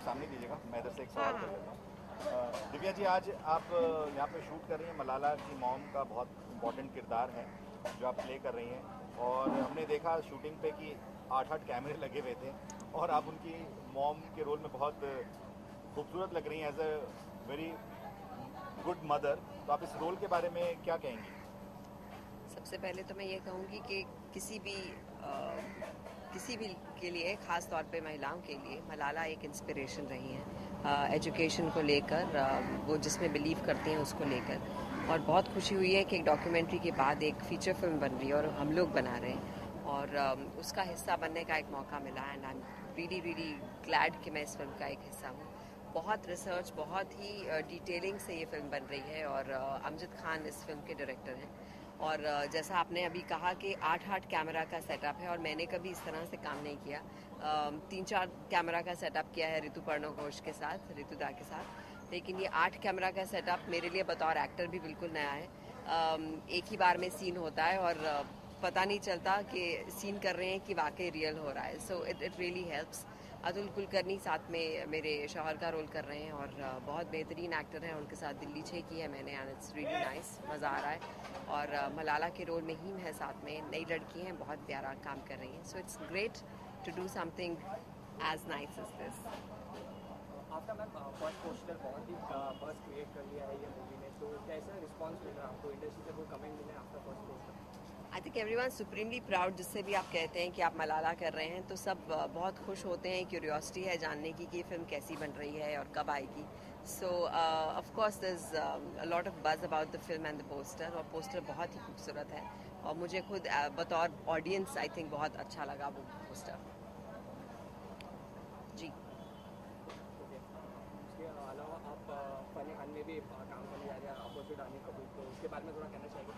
सामने कीजिएगा, मैं इधर से एक सवाल कर लेता हूँ। दिव्या जी, आज आप यहाँ पे शूट कर रही हैं, मलाला की मॉम का बहुत इम्पोर्टेंट किरदार है जो आप प्ले कर रही हैं, और हमने देखा शूटिंग पे कि 8-8 कैमरे लगे हुए थे और आप उनकी मॉम के रोल में बहुत खूबसूरत लग रही हैं, as a very good mother. तो आप इस रोल के बारे में क्या कहेंगी? सबसे पहले तो मैं ये कहूँगी कि किसी भी के लिए, ख़ास तौर पे महिलाओं के लिए मलाला एक इंस्पिरेशन रही हैं एजुकेशन को लेकर, वो जिसमें बिलीव करती हैं उसको लेकर। और बहुत खुशी हुई है कि एक डॉक्यूमेंट्री के बाद एक फ़ीचर फिल्म बन रही है और हम लोग बना रहे हैं, और उसका हिस्सा बनने का एक मौका मिला। And I am really glad कि मैं इस फिल्म का एक हिस्सा हूँ। बहुत रिसर्च, बहुत ही डिटेलिंग से ये फिल्म बन रही है, और अमजद खान इस फिल्म के डायरेक्टर हैं। और जैसा आपने अभी कहा कि 8-8 कैमरा का सेटअप है, और मैंने कभी इस तरह से काम नहीं किया। 3-4 कैमरा का सेटअप किया है ऋतु पर्णो घोष के साथ, ऋतुदा के साथ, लेकिन ये 8 कैमरा का सेटअप मेरे लिए बतौर एक्टर भी बिल्कुल नया है। एक ही बार में सीन होता है और पता नहीं चलता कि सीन कर रहे हैं कि वाकई रियल हो रहा है। So it really helps. Atul Kulkarni साथ में मेरे शौहर का रोल कर रहे हैं, और बहुत बेहतरीन एक्टर हैं। उनके साथ दिल्ली 6 की है मैंने, एंड इट्स रियली नाइस, मज़ा आ रहा है। और मलाला के रोल में ही है साथ में, नई लड़की हैं, बहुत प्यारा काम कर रही हैं। So it's great to do something as nice as this. आपका मैम फर्स्ट पोस्टर बहुत ही बस क्रिएट कर लिया है ये मूवी ने, तो कैसा रिस्पॉन्स मिल रहा है आपको? इंडस्ट्री से कोई कमेंट मिले after first poster? I think everyone supremely proud. जिससे भी आप कहते हैं कि आप मलाला कर रहे हैं, तो सब बहुत खुश होते हैं। क्यूरियोसिटी है जानने की कि ये फिल्म कैसी बन रही है और कब आएगी। So of course there is a lot of buzz about the film and the poster, और पोस्टर बहुत ही खूबसूरत है, और मुझे खुद बतौर ऑडियंस आई थिंक बहुत अच्छा लगा वो पोस्टर। जी, उसके अलावा आप फनी खान में भी काम करने जा रहे हैं अपोजिट अनिल कपूर, तो उसके बारे में थोड़ा कहना चाहिए?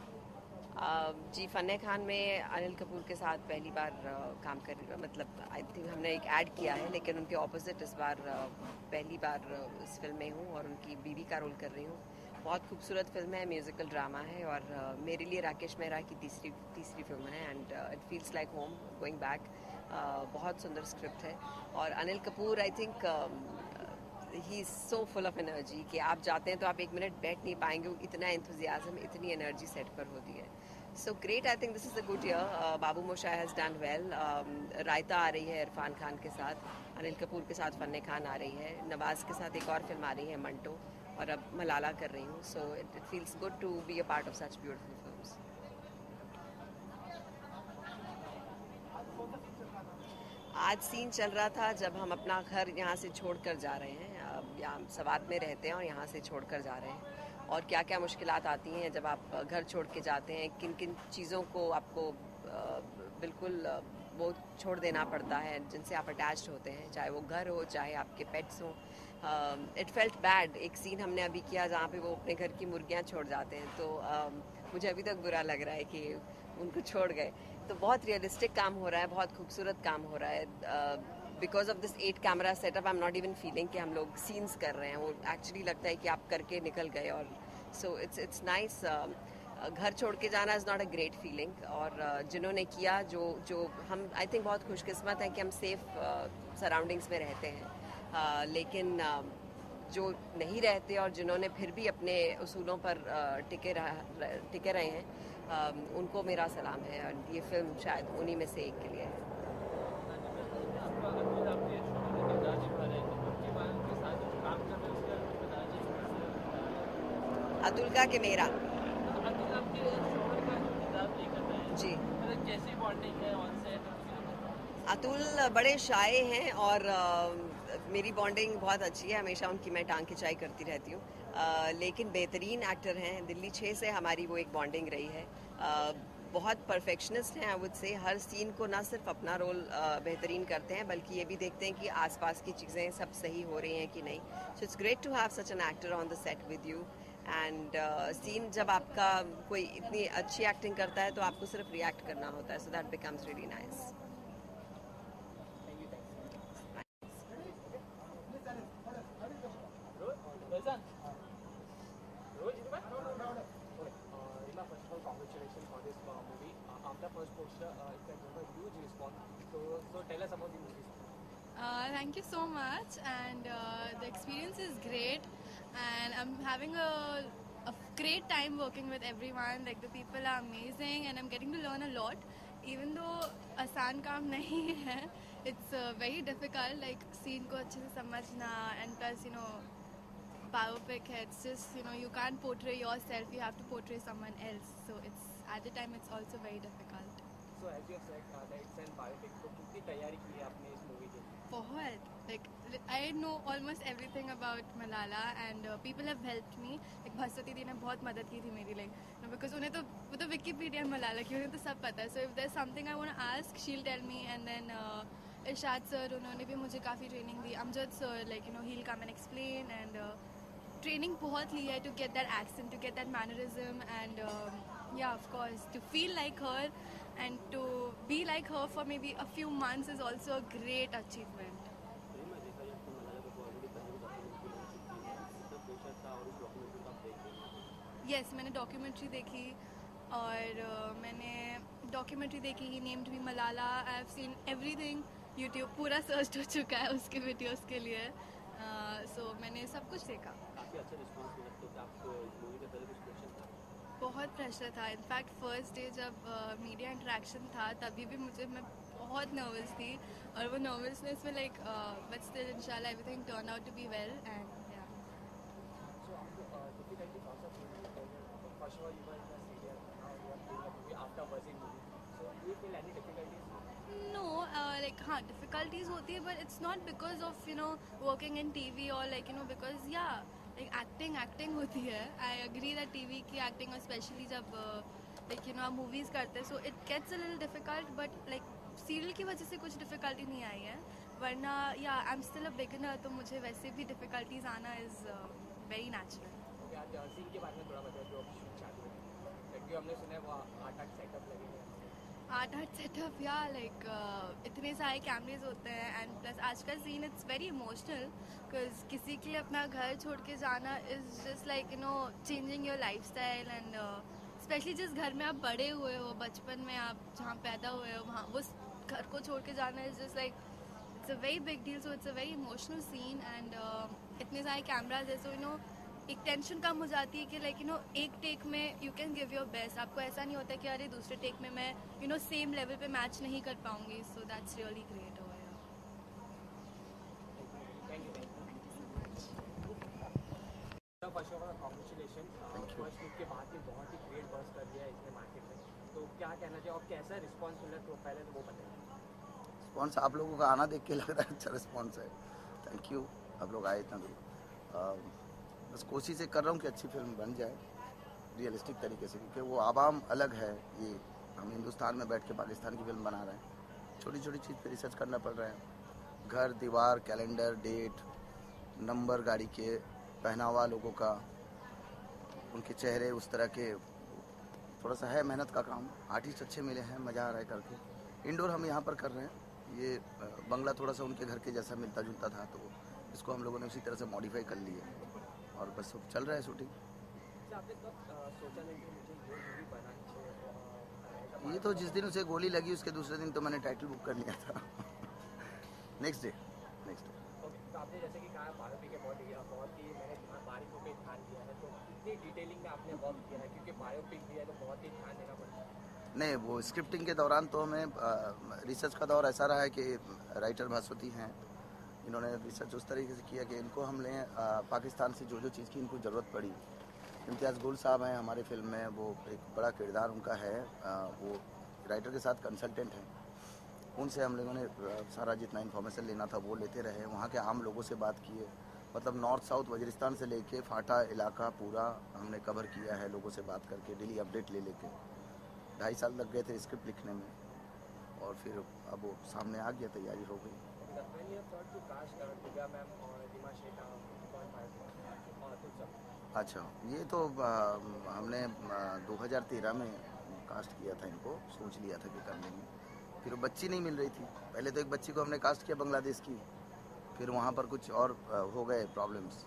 जी, फन्ने खान में अनिल कपूर के साथ पहली बार काम कर, मतलब आई थिंक हमने एक ऐड किया है, लेकिन उनके ऑपोजिट इस बार पहली बार इस फिल्म में हूँ और उनकी बीवी का रोल कर रही हूँ। बहुत खूबसूरत फिल्म है, म्यूज़िकल ड्रामा है, और मेरे लिए राकेश मेहरा की तीसरी फिल्म है, and it feels like home going back. बहुत सुंदर स्क्रिप्ट है, और Anil Kapoor I think he is so full of energy कि आप जाते हैं तो आप 1 मिनट बैठ नहीं पाएंगे, इतना एंथुजियाज्म, इतनी एनर्जी सेट पर होती है। So great, I think this is a good year. Babu moshai has done well. रायता आ रही है इरफान खान के साथ, अनिल कपूर के साथ फन्ने खान आ रही है, नवाज़ के साथ एक और फिल्म आ रही है मंटो, और अब मलाला कर रही हूँ। So it feels good to be a part of such beautiful films. आज सीन चल रहा था जब हम अपना घर यहाँ से छोड़कर जा रहे हैं। यहाँ सवात में रहते हैं और यहाँ से छोड़कर जा रहे हैं, और क्या क्या मुश्किलात आती हैं जब आप घर छोड़ के जाते हैं, किन किन चीज़ों को आपको बिल्कुल वो छोड़ देना पड़ता है जिनसे आप अटैच्ड होते हैं, चाहे वो घर हो, चाहे आपके पेट्स हों। It felt bad. एक सीन हमने अभी किया जहाँ पे वो अपने घर की मुर्गियाँ छोड़ जाते हैं, तो मुझे अभी तक बुरा लग रहा है कि उनको छोड़ गए। तो बहुत रियलिस्टिक काम हो रहा है, बहुत खूबसूरत काम हो रहा है। Because of this 8 camera setup I am not even feeling कि हम लोग सीन्स कर रहे हैं, वो एक्चुअली लगता है कि आप करके निकल गए। और सो इट्स नाइस। घर छोड़ के जाना is not a great feeling. और जिन्होंने किया, जो हम आई थिंक बहुत खुशकिस्मत है कि हम सेफ सराउंडिंग्स में रहते हैं, लेकिन जो नहीं रहते और जिन्होंने फिर भी अपने उसूलों पर टिके रहे हैं, उनको मेरा सलाम है। और ये फिल्म शायद उन्हीं में से एक के लिए है। अतुल का कि मेरा? जी, कैसी बॉन्डिंग है ऑन सेट? अतुल बड़े शाये हैं और मेरी बॉन्डिंग बहुत अच्छी है। हमेशा उनकी मैं टांग खिंचाई करती रहती हूँ, लेकिन बेहतरीन एक्टर हैं। दिल्ली 6 से हमारी वो एक बॉन्डिंग रही है। बहुत परफेक्शनिस्ट हैं, I would say. Her scene को ना सिर्फ अपना रोल बेहतरीन करते हैं, बल्कि ये भी देखते हैं कि आसपास की चीज़ें सब सही हो रही हैं कि नहीं। So it's great to have such an actor on the set with you. And scene जब आपका कोई इतनी अच्छी एक्टिंग करता है तो आपको सिर्फ रिएक्ट करना होता है, so that becomes really nice. Congratulations for this movie. After first poster, it got a huge response. So tell us about the movie. Thank you so much, and the experience is great, and I'm having a great time working with everyone. Like the people are amazing, and I'm getting to learn a lot. Even though आसान काम नहीं है, it's very difficult. Like scene को अच्छे से समझना, and plus biopic है. It's just you can't portray yourself. You have to portray someone else. So it's at the time it's also very difficult. So as you have said that it's an biopic, तो कितनी तैयारी की है आपने इस movie के? बहुत. Like I know almost everything about Malala, and people have helped me. Like Bhaswati दी ने बहुत मदद की थी मेरी, because उन्हें तो Wikipedia Malala की उन्हें तो सब पता है. So if there's something I want to ask, she'll tell me. And then Irshad sir, उन्होंने भी मुझे काफ़ी training the. Amjad sir, he'll come and explain. And training बहुत ली है to get that accent, to get that mannerism, and yeah, of course, to feel like her and to be like her for maybe a few months is also a great achievement. Yes, मैंने documentary देखी, और मैंने documentary देखी, he named me Malala. I have seen everything. YouTube पूरा search हो चुका है उसके वीडियोस के लिए. सो मैंने सब कुछ देखा. काफ़ी अच्छा रिस्पांस मिला. तो आपको मूवी के पहले कुछ क्वेश्चन था? बहुत प्रेशर था. इनफैक्ट फर्स्ट डे जब मीडिया इंटरेक्शन था, तभी भी मैं बहुत नर्वस थी, और वो नर्वसनेस में बट स्टिल इंशाल्लाह everything turn out to be well. And yeah, So difficulty also first of all you were in the serial, now you are doing a movie after buzzing movie. So do you feel any difficulties? no, हाँ difficulties होती है, but it's not because of working in TV or because acting होती है. I agree that TV की acting, especially जब आप movies करते हैं, so it gets a little difficult, but serial की वजह से कुछ difficulty नहीं आई है. वरना I'm still a beginner, तो मुझे वैसे भी difficulties आना is very natural. Okay, आज सीन के बारे में थोड़ा बताओ जो अभी शूट चालू है. क्योंकि हमने सुना है वो 8 सेटअप लगेंगे. 8 सेटअप, इतने सारे कैमरेज होते हैं. एंड प्लस आज का scene it's very emotional, because किसी के लिए अपना घर छोड़ के जाना is just changing your lifestyle. And specially जिस घर में आप बड़े हुए हो, बचपन में आप जहाँ पैदा हुए हो, वहाँ उस घर को छोड़ के जाना is just it's a very big deal. So it's a very emotional scene. And इतने सारे कैमराज है, सो एक टेंशन कम हो जाती है कि एक टेक में you can give your best. आपको ऐसा नहीं होता कि अरे दूसरे टेक में मैं सेम लेवल पे मैच नहीं कर पाऊंगी. So that's really great over here. Thank you. First of all congratulation. First look के बाद भी बहुत ही ग्रेट बस कर दिया है इसने मार्केट में. तो क्या कहना चाहिए और कैसा रिस्पांस मिला, तो पहले तो वो बताइए. रिस्पॉन्स आप लोगों का आना देख के लग रहा है अच्छा रिस्पॉन्स है. थैंक यू, आप लोग आए इतना दूर. बस कोशिश ये कर रहा हूँ कि अच्छी फिल्म बन जाए रियलिस्टिक तरीके से, क्योंकि वो आवाम अलग है. ये हम हिंदुस्तान में बैठ के पाकिस्तान की फिल्म बना रहे हैं. छोटी छोटी चीज़ पे रिसर्च करना पड़ रहा है. घर, दीवार, कैलेंडर, डेट, नंबर गाड़ी के, पहनावा लोगों का, उनके चेहरे उस तरह के. थोड़ा सा है मेहनत का काम. आर्टिस्ट अच्छे मिले हैं, मज़ा आ रहा है करके. इंडोर हम यहाँ पर कर रहे हैं. ये बंगला थोड़ा सा उनके घर के जैसा मिलता जुलता था, तो इसको हम लोगों ने उसी तरह से मॉडिफाई कर लिए, और बस चल रहा है शूटिंग. आपने सोचा नहीं कि मुझे ये मूवी बनानी चाहिए ये तो जिस दिन उसे गोली लगी उसके दूसरे दिन तो मैंने टाइटल बुक कर लिया था। Next day. ओके, तो आपने जैसे कि कहा बायोपिक है, बहुत ही मैंने बारीकों पे ध्यान दिया है, तो कितनी डिटेलिंग में आपने वर्क किया है, क्योंकि बायोपिक भी है तो बहुत ही ध्यान देना पड़ता है। नहीं, वो स्क्रिप्टिंग के दौरान तो हमें रिसर्च का दौर ऐसा रहा है कि राइटर भास्वती हैं, इन्होंने रिसर्च उस तरीके से किया कि इनको हम लें पाकिस्तान से जो चीज़ की इनको ज़रूरत पड़ी। इम्तियाज़ गुल साहब हैं हमारे फिल्म में, वो एक बड़ा किरदार उनका है, वो राइटर के साथ कंसल्टेंट हैं, उनसे हम लोगों ने सारा जितना इन्फॉर्मेशन लेना था वो लेते रहे, वहाँ के आम लोगों से बात किए, मतलब नॉर्थ साउथ वजीरिस्तान से लेके फाटा इलाका पूरा हमने कवर किया है, लोगों से बात करके डेली अपडेट ले लेके। 2.5 साल लग गए थे स्क्रिप्ट लिखने में, और फिर अब वो सामने आ गया, तैयारी हो गई। अच्छा, ये तो हमने 2013 में कास्ट किया था, इनको सोच लिया था कि कर लेंगे, फिर वो बच्ची नहीं मिल रही थी। पहले तो एक बच्ची को हमने कास्ट किया बांग्लादेश की, फिर वहाँ पर कुछ और हो गए प्रॉब्लम्स,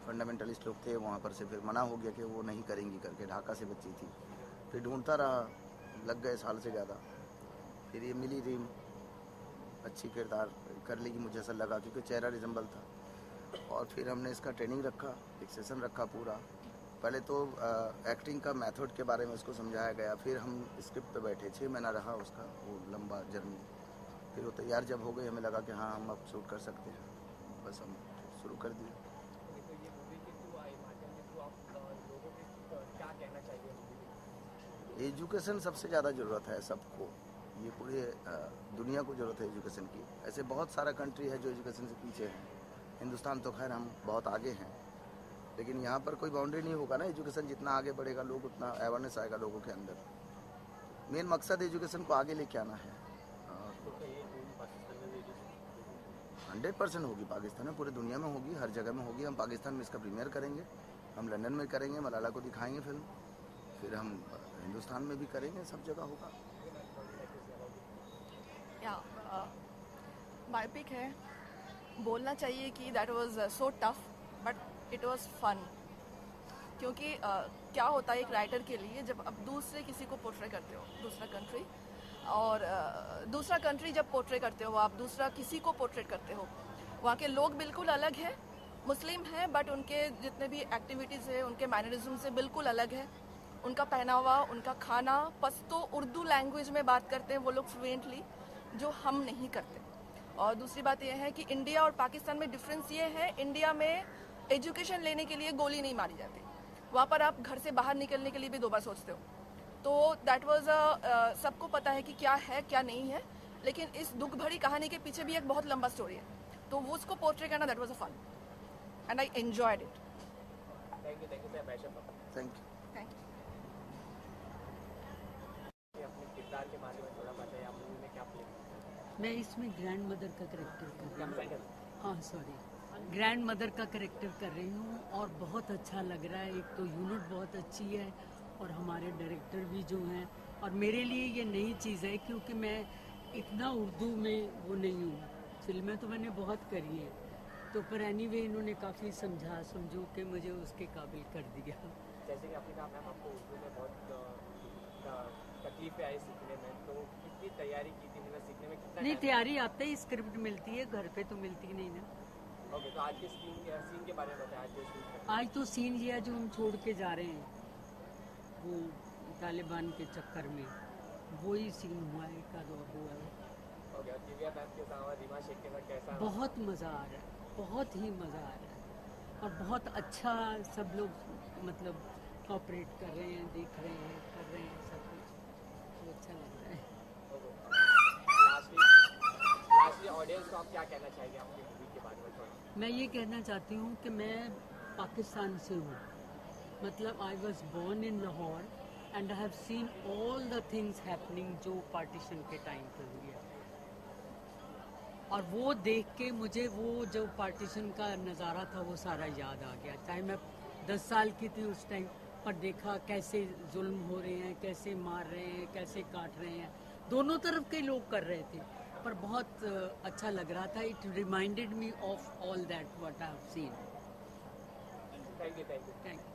फंडामेंटलिस्ट लोग थे वहाँ पर से, फिर मना हो गया कि वो नहीं करेंगी करके, ढाका से बच्ची थी। फिर ढूंढता रहा, लग गए साल से ज़्यादा, फिर ये मिली रीम, अच्छी किरदार कर लेगी मुझे ऐसा लगा, क्योंकि चेहरा रिजेंबल था। और फिर हमने इसका ट्रेनिंग रखा, एक सेशन रखा पूरा। पहले तो एक्टिंग का मेथड के बारे में उसको समझाया गया, फिर हम स्क्रिप्ट पे बैठे, 6 महीना रहा उसका वो लंबा जर्नी। फिर वो तैयार जब हो गई, हमें लगा कि हाँ हम अब शूट कर सकते हैं, बस हम शुरू कर दिए। एजुकेशन सबसे ज़्यादा ज़रूरत है सबको, ये पूरे दुनिया को ज़रूरत है एजुकेशन की। ऐसे बहुत सारा कंट्री है जो एजुकेशन से पीछे है, हिंदुस्तान तो खैर हम बहुत आगे हैं, लेकिन यहाँ पर कोई बाउंड्री नहीं होगा ना, एजुकेशन जितना आगे बढ़ेगा लोग उतना अवेयरनेस आएगा लोगों के अंदर। मेन मकसद एजुकेशन को आगे लेके आना है। 100% होगी पाकिस्तान में, पूरी दुनिया में होगी, हर जगह में होगी। हम पाकिस्तान में इसका प्रीमियर करेंगे, हम लंदन में करेंगे, मलाला को दिखाएंगे फिल्म, फिर हम हिंदुस्तान में भी करेंगे, सब जगह होगा। बायोपिक है, बोलना चाहिए कि that was so tough but it was fun, क्योंकि क्या होता है एक राइटर के लिए, जब अब दूसरे किसी को पोर्ट्रे करते हो, दूसरा कंट्री, और दूसरा कंट्री जब पोर्ट्रे करते हो आप, दूसरा किसी को पोर्ट्रेट करते हो, वहाँ के लोग बिल्कुल अलग हैं, मुस्लिम हैं बट उनके जितने भी एक्टिविटीज़ है, उनके मैनरिज्म से बिल्कुल अलग है, उनका पहनावा, उनका खाना, पश्तो उर्दू लैंग्वेज में बात करते हैं वो लोग फ्लुएंटली, जो हम नहीं करते। और दूसरी बात यह है कि इंडिया और पाकिस्तान में डिफरेंस ये है, इंडिया में एजुकेशन लेने के लिए गोली नहीं मारी जाती, वहाँ पर आप घर से बाहर निकलने के लिए भी 2 बार सोचते हो। तो दैट वाज सबको पता है कि क्या है क्या नहीं है, लेकिन इस दुख भरी कहानी के पीछे भी एक बहुत लंबा स्टोरी है, तो वो उसको पोर्ट्रे करना that was a fun and I enjoyed it. Thank you. Thank you. अपने किरदार के बारे में थोड़ा बताइए, आप मूवी में क्या प्ले? मैं इसमें ग्रैंड मदर का करेक्टर कर रही हूँ। हाँ सॉरी, ग्रैंड मदर का करेक्टर कर रही हूँ और बहुत अच्छा लग रहा है। एक तो यूनिट बहुत अच्छी है और हमारे डायरेक्टर भी जो हैं, और मेरे लिए ये नई चीज़ है क्योंकि मैं इतना उर्दू में वो नहीं हूँ, फिल्में तो मैंने बहुत करी हैं, तो पर एनीवे इन्होंने काफ़ी समझो के मुझे उसके काबिल कर दिया। जैसे कि आपने कहा मैम आपको उर्दू में बहुत तकलीफें आई सीखने में, तो कितनी तैयारी की थी, मतलब सीखने में कितना? नहीं, तैयारी आते ही स्क्रिप्ट मिलती है, घर पे तो मिलती नहीं ना। ओके, तो आज के सीन के बारे में बताएं, आज जो शूट आज तो सीन ये है जो हम छोड़ के जा रहे हैं, वो तालिबान के चक्कर में वही सीन हुआ है, एक आधा हुआ है। ओके, और दिव्या मैम के साथ रीमा शेख के साथ कैसा? बहुत मज़ा आ रहा है, बहुत ही मज़ा आ रहा है, और बहुत अच्छा सब लोग मतलब कोऑपरेट कर रहे हैं, देख रहे हैं, कर रहे हैं, सब कुछ तो अच्छा लग रहा है। लास्टली ऑडियंस को आप क्या कहना चाहेंगे आपकी मूवी के बारे में थोड़ा? मैं ये कहना चाहती हूँ कि मैं पाकिस्तान से हूँ, मतलब I was born in Lahore and I have seen all the things happening जो पार्टीशन के टाइम पे हुई है, और वो देख के मुझे वो जो पार्टीशन का नज़ारा था वो सारा याद आ गया। चाहे मैं 10 साल की थी उस टाइम, पर देखा कैसे जुल्म हो रहे हैं, कैसे मार रहे हैं, कैसे काट रहे हैं, दोनों तरफ के लोग कर रहे थे, पर बहुत अच्छा लग रहा था। It reminded me of all that what I have scene. Thank you. Thank you.